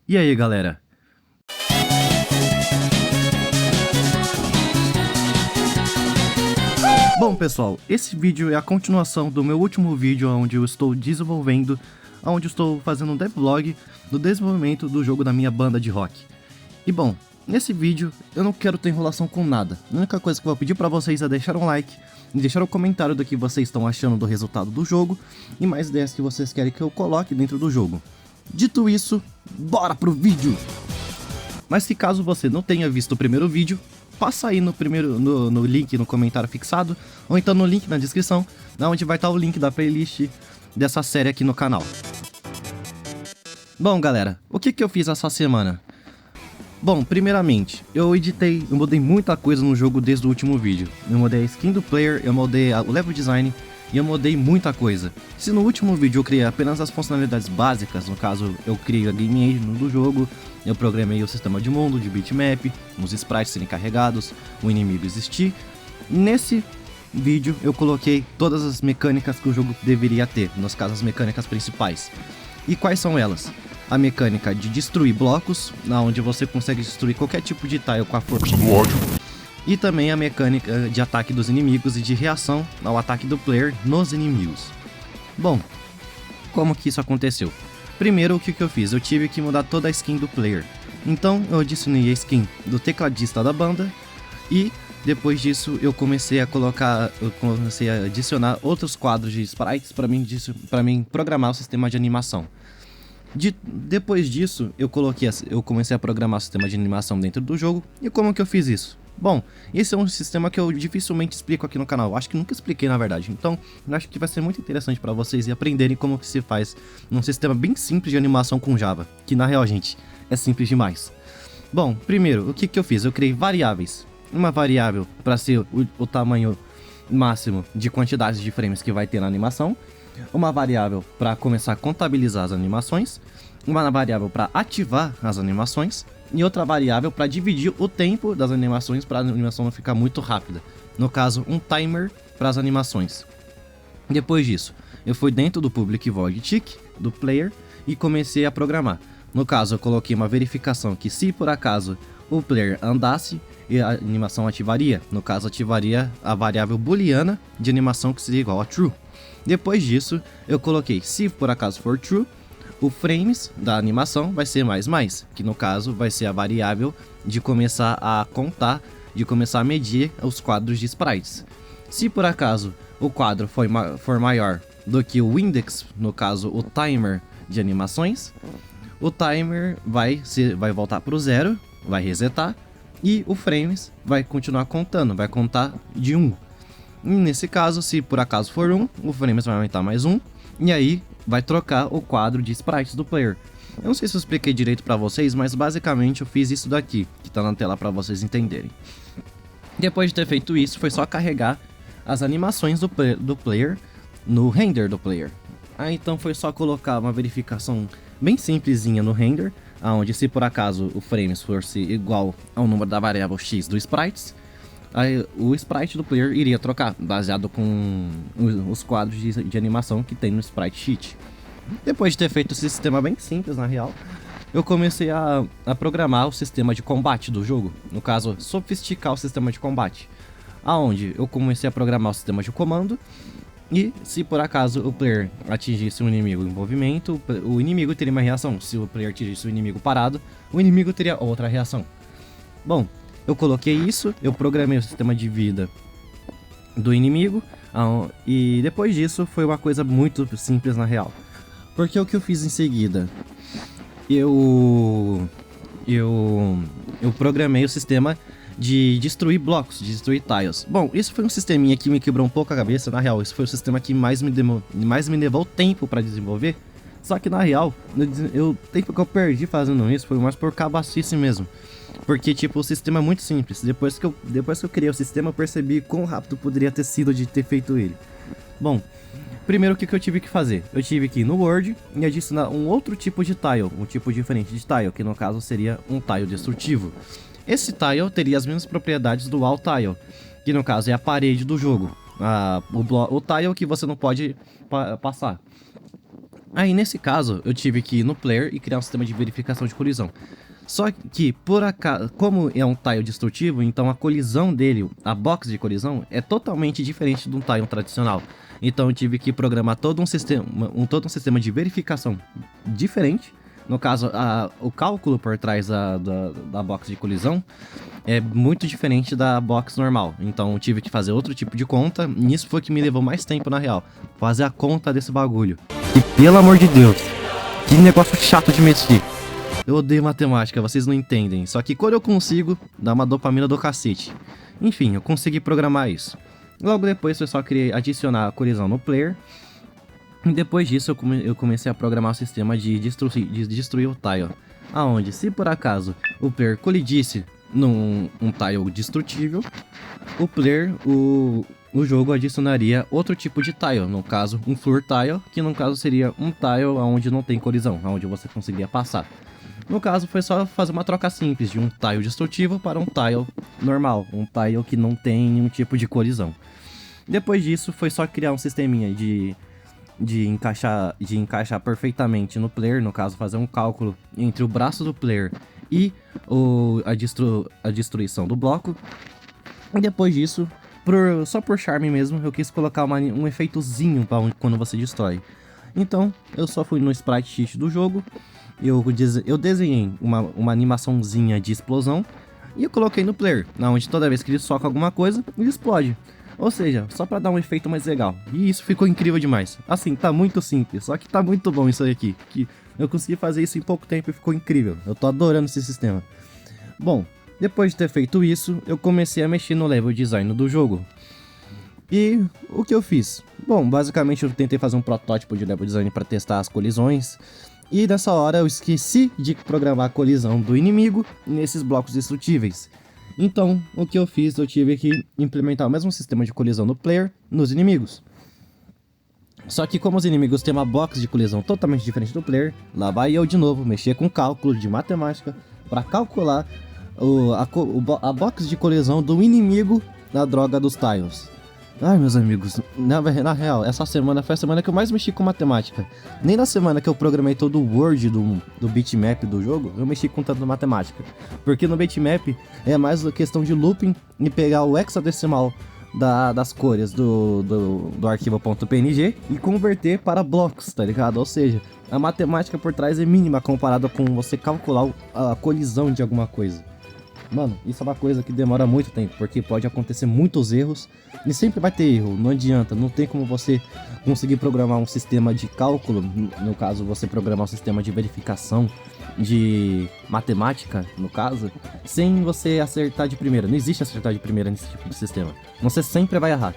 E aí, galera? Bom, pessoal, esse vídeo é a continuação do meu último vídeo onde eu estou desenvolvendo, onde eu estou fazendo um devlog do desenvolvimento do jogo da minha banda de rock. E bom, nesse vídeo eu não quero ter enrolação com nada. A única coisa que eu vou pedir pra vocês é deixar um like e deixar um comentário do que vocês estão achando do resultado do jogo e mais ideias que vocês querem que eu coloque dentro do jogo. Dito isso, bora pro vídeo! Mas se caso você não tenha visto o primeiro vídeo, passa aí no link no comentário fixado, ou então no link na descrição, onde vai estar o link da playlist dessa série aqui no canal. Bom, galera, o que eu fiz essa semana? Bom, primeiramente, eu mudei muita coisa no jogo desde o último vídeo. Eu mudei a skin do player, eu mudei o level design, e eu mudei muita coisa. Se no último vídeo eu criei apenas as funcionalidades básicas, no caso eu criei a game engine do jogo, eu programei o sistema de mundo, de bitmap, os sprites serem carregados, o inimigo existir. Nesse vídeo eu coloquei todas as mecânicas que o jogo deveria ter, nos casos as mecânicas principais. E quais são elas? A mecânica de destruir blocos, onde você consegue destruir qualquer tipo de tile com a força do ódio. E também a mecânica de ataque dos inimigos e de reação ao ataque do player nos inimigos. Bom, como que isso aconteceu? Primeiro, o que eu fiz? Eu tive que mudar toda a skin do player. Então eu adicionei a skin do tecladista da banda e depois disso eu comecei a adicionar outros quadros de sprites para mim programar o sistema de animação. Depois disso eu comecei a programar o sistema de animação dentro do jogo. E como que eu fiz isso? Bom, esse é um sistema que eu dificilmente explico aqui no canal, acho que nunca expliquei na verdade, então eu acho que vai ser muito interessante para vocês aprenderem como que se faz num sistema bem simples de animação com Java, que na real, gente, é simples demais. Bom, primeiro, o que eu fiz? Eu criei variáveis, uma variável para ser o tamanho máximo de quantidades de frames que vai ter na animação, uma variável para começar a contabilizar as animações, uma variável para ativar as animações, e outra variável para dividir o tempo das animações para a animação não ficar muito rápida. No caso, um timer para as animações. Depois disso, eu fui dentro do public void tick do player e comecei a programar. No caso, eu coloquei uma verificação que se por acaso o player andasse, a animação ativaria. No caso, ativaria a variável booleana de animação que seria igual a true. Depois disso, eu coloquei se por acaso for true, o frames da animação vai ser mais, que no caso vai ser a variável de começar a contar, de começar a medir os quadros de sprites. Se por acaso o quadro for maior do que o index, no caso o timer de animações, o timer vai voltar para o zero, vai resetar, e o frames vai continuar contando, vai contar de 1. E nesse caso, se por acaso for 1, o frames vai aumentar mais 1, e aí vai trocar o quadro de sprites do player. Eu não sei se eu expliquei direito pra vocês, mas basicamente eu fiz isso daqui, que tá na tela pra vocês entenderem. Depois de ter feito isso, foi só carregar as animações do player no render do player. Aí então foi só colocar uma verificação bem simplesinha no render, onde se por acaso o frames fosse igual ao número da variável x do sprites, aí o sprite do player iria trocar, baseado com os quadros de animação que tem no sprite sheet. Depois de ter feito esse sistema bem simples, na real, eu comecei a programar o sistema de combate do jogo. No caso, sofisticar o sistema de combate. Aonde eu comecei a programar o sistema de comando. E se por acaso o player atingisse um inimigo em movimento, o inimigo teria uma reação. Se o player atingisse o inimigo parado, o inimigo teria outra reação. Bom, eu coloquei isso, eu programei o sistema de vida do inimigo, e depois disso foi uma coisa muito simples na real. Porque o que eu fiz em seguida? Eu programei o sistema de destruir blocos, de destruir tiles. Bom, isso foi um sisteminha que me quebrou um pouco a cabeça, na real. Esse foi o sistema que mais me levou tempo para desenvolver. Só que na real, o tempo que eu perdi fazendo isso foi mais por cabacice mesmo. Porque, tipo, o sistema é muito simples. Depois que eu criei o sistema, eu percebi quão rápido poderia ter sido de ter feito ele. Bom, primeiro o que eu tive que fazer? Eu tive que ir no Word e adicionar um outro tipo de tile, um tipo diferente de tile, que no caso seria um tile destrutivo. Esse tile teria as mesmas propriedades do wall tile, que no caso é a parede do jogo. O tile que você não pode passar. Aí nesse caso, eu tive que ir no player e criar um sistema de verificação de colisão. Só que, por acaso, como é um tile destrutivo, então a colisão dele, a box de colisão, é totalmente diferente de um tile tradicional. Então eu tive que programar todo um sistema de verificação diferente. No caso, o cálculo por trás da box de colisão é muito diferente da box normal. Então eu tive que fazer outro tipo de conta. E isso foi que me levou mais tempo na real. Fazer a conta desse bagulho. E pelo amor de Deus, que negócio chato de mexer. Eu odeio matemática, vocês não entendem. Só que quando eu consigo, dá uma dopamina do cacete. Enfim, eu consegui programar isso. Logo depois eu só queria adicionar a colisão no player. E depois disso eu comecei a programar o sistema de destruir o tile. Aonde, se por acaso o player colidisse num tile destrutível, o jogo adicionaria outro tipo de tile, no caso um floor tile, que no caso seria um tile onde não tem colisão, onde você conseguiria passar. No caso foi só fazer uma troca simples de um tile destrutivo para um tile normal, um tile que não tem nenhum tipo de colisão. Depois disso foi só criar um sisteminha de encaixar perfeitamente no player, no caso fazer um cálculo entre o braço do player e a destruição do bloco. E depois disso, só por charme mesmo, eu quis colocar um efeitozinho para quando você destrói. Então eu só fui no sprite sheet do jogo, eu desenhei uma animaçãozinha de explosão e eu coloquei no player, onde toda vez que ele soca alguma coisa, ele explode. Ou seja, só pra dar um efeito mais legal. E isso ficou incrível demais. Assim, tá muito simples, só que tá muito bom isso aqui. Que eu consegui fazer isso em pouco tempo e ficou incrível. Eu tô adorando esse sistema. Bom, depois de ter feito isso, eu comecei a mexer no level design do jogo. E o que eu fiz? Bom, basicamente eu tentei fazer um protótipo de level design para testar as colisões. E nessa hora eu esqueci de programar a colisão do inimigo nesses blocos destrutíveis. Então, o que eu fiz? Eu tive que implementar o mesmo sistema de colisão no player nos inimigos. Só que como os inimigos têm uma box de colisão totalmente diferente do player, lá vai eu de novo mexer com cálculo de matemática para calcular a box de colisão do inimigo na droga dos tiles. Ai, meus amigos, na real, essa semana foi a semana que eu mais mexi com matemática. Nem na semana que eu programei todo o Word do bitmap do jogo, eu mexi com tanta matemática. Porque no bitmap é mais questão de looping e pegar o hexadecimal das cores do arquivo .png e converter para blocos, tá ligado? Ou seja, a matemática por trás é mínima comparada com você calcular a colisão de alguma coisa. Mano, isso é uma coisa que demora muito tempo, porque pode acontecer muitos erros e sempre vai ter erro, não adianta, não tem como você conseguir programar um sistema de cálculo, no caso você programar um sistema de verificação de matemática, no caso, sem você acertar de primeira. Não existe acertar de primeira nesse tipo de sistema, você sempre vai errar.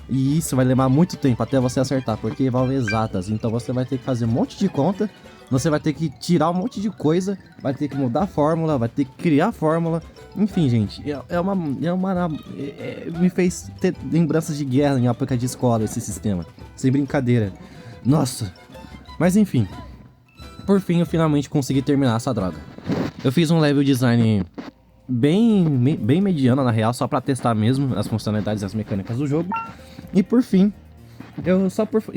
E isso vai levar muito tempo até você acertar, porque envolve exatas, então você vai ter que fazer um monte de conta. Você vai ter que tirar um monte de coisa, vai ter que mudar a fórmula, vai ter que criar a fórmula. Enfim, gente, me fez ter lembranças de guerra em época de escola esse sistema. Sem brincadeira. Nossa. Mas enfim. Por fim, eu finalmente consegui terminar essa droga. Eu fiz um level design bem mediano, na real, só pra testar mesmo as funcionalidades e as mecânicas do jogo. E por fim...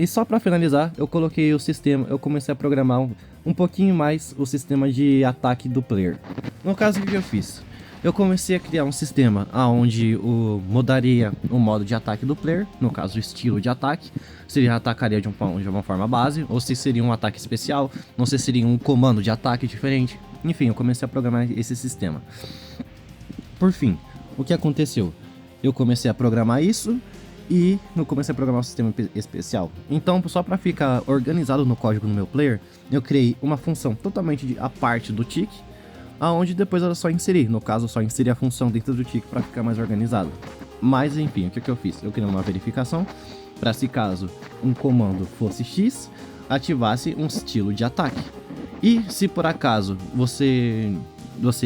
só pra finalizar, eu coloquei o sistema, eu comecei a programar um pouquinho mais o sistema de ataque do player. No caso, o que eu fiz? Eu comecei a criar um sistema onde mudaria o modo de ataque do player, no caso o estilo de ataque, se ele atacaria de uma forma base, ou se seria um ataque especial, não sei se seria um comando de ataque diferente. Enfim, eu comecei a programar esse sistema. Por fim, o que aconteceu? Eu comecei a programar isso, e eu comecei a programar um sistema especial. Então, só para ficar organizado no código no meu player, eu criei uma função totalmente à parte do tick, aonde depois era só inserir. No caso, só inserir a função dentro do tick para ficar mais organizado. Mas enfim, o que eu fiz? Eu criei uma verificação para, se caso um comando fosse X, ativasse um estilo de ataque. E se por acaso você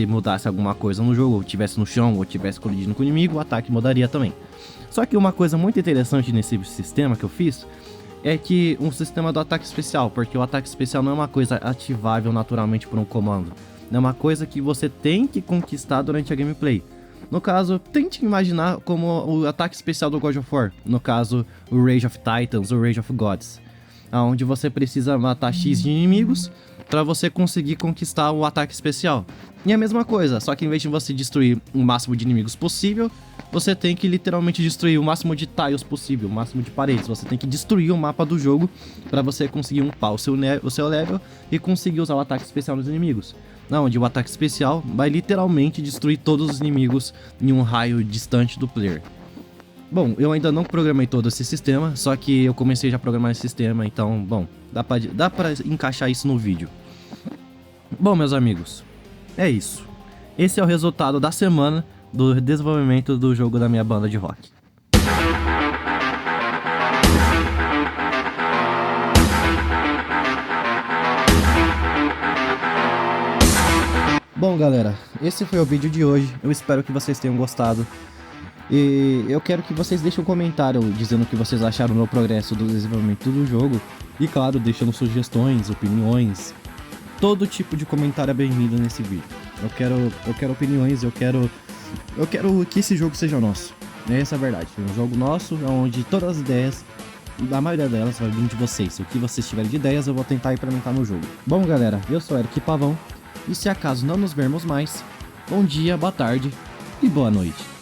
mudasse alguma coisa no jogo, ou estivesse no chão, ou estivesse colidindo com o inimigo, o ataque mudaria também. Só que uma coisa muito interessante nesse sistema que eu fiz é que um sistema do ataque especial, porque o ataque especial não é uma coisa ativável naturalmente por um comando, é uma coisa que você tem que conquistar durante a gameplay. No caso, tente imaginar como o ataque especial do God of War, no caso, o Rage of Titans ou Rage of Gods. onde você precisa matar X de inimigos para você conseguir conquistar o ataque especial. E a mesma coisa, só que em vez de você destruir o máximo de inimigos possível, você tem que literalmente destruir o máximo de tiles possível, o máximo de paredes. Você tem que destruir o mapa do jogo para você conseguir upar o seu level e conseguir usar o ataque especial nos inimigos. Onde o ataque especial vai literalmente destruir todos os inimigos em um raio distante do player. Bom, eu ainda não programei todo esse sistema, só que eu comecei já a programar esse sistema, então, bom, dá pra encaixar isso no vídeo. Bom, meus amigos, é isso. Esse é o resultado da semana do desenvolvimento do jogo da minha banda de rock. Bom, galera, esse foi o vídeo de hoje. Eu espero que vocês tenham gostado. E eu quero que vocês deixem um comentário dizendo o que vocês acharam do progresso do desenvolvimento do jogo. E claro, deixando sugestões, opiniões. Todo tipo de comentário é bem-vindo nesse vídeo. Eu quero opiniões, eu quero que esse jogo seja nosso. Essa é a verdade. É um jogo nosso, onde todas as ideias, a maioria delas vai vir de vocês. O que vocês tiverem de ideias, eu vou tentar implementar no jogo. Bom, galera, eu sou Eric Pavão. E se acaso não nos vermos mais, bom dia, boa tarde e boa noite.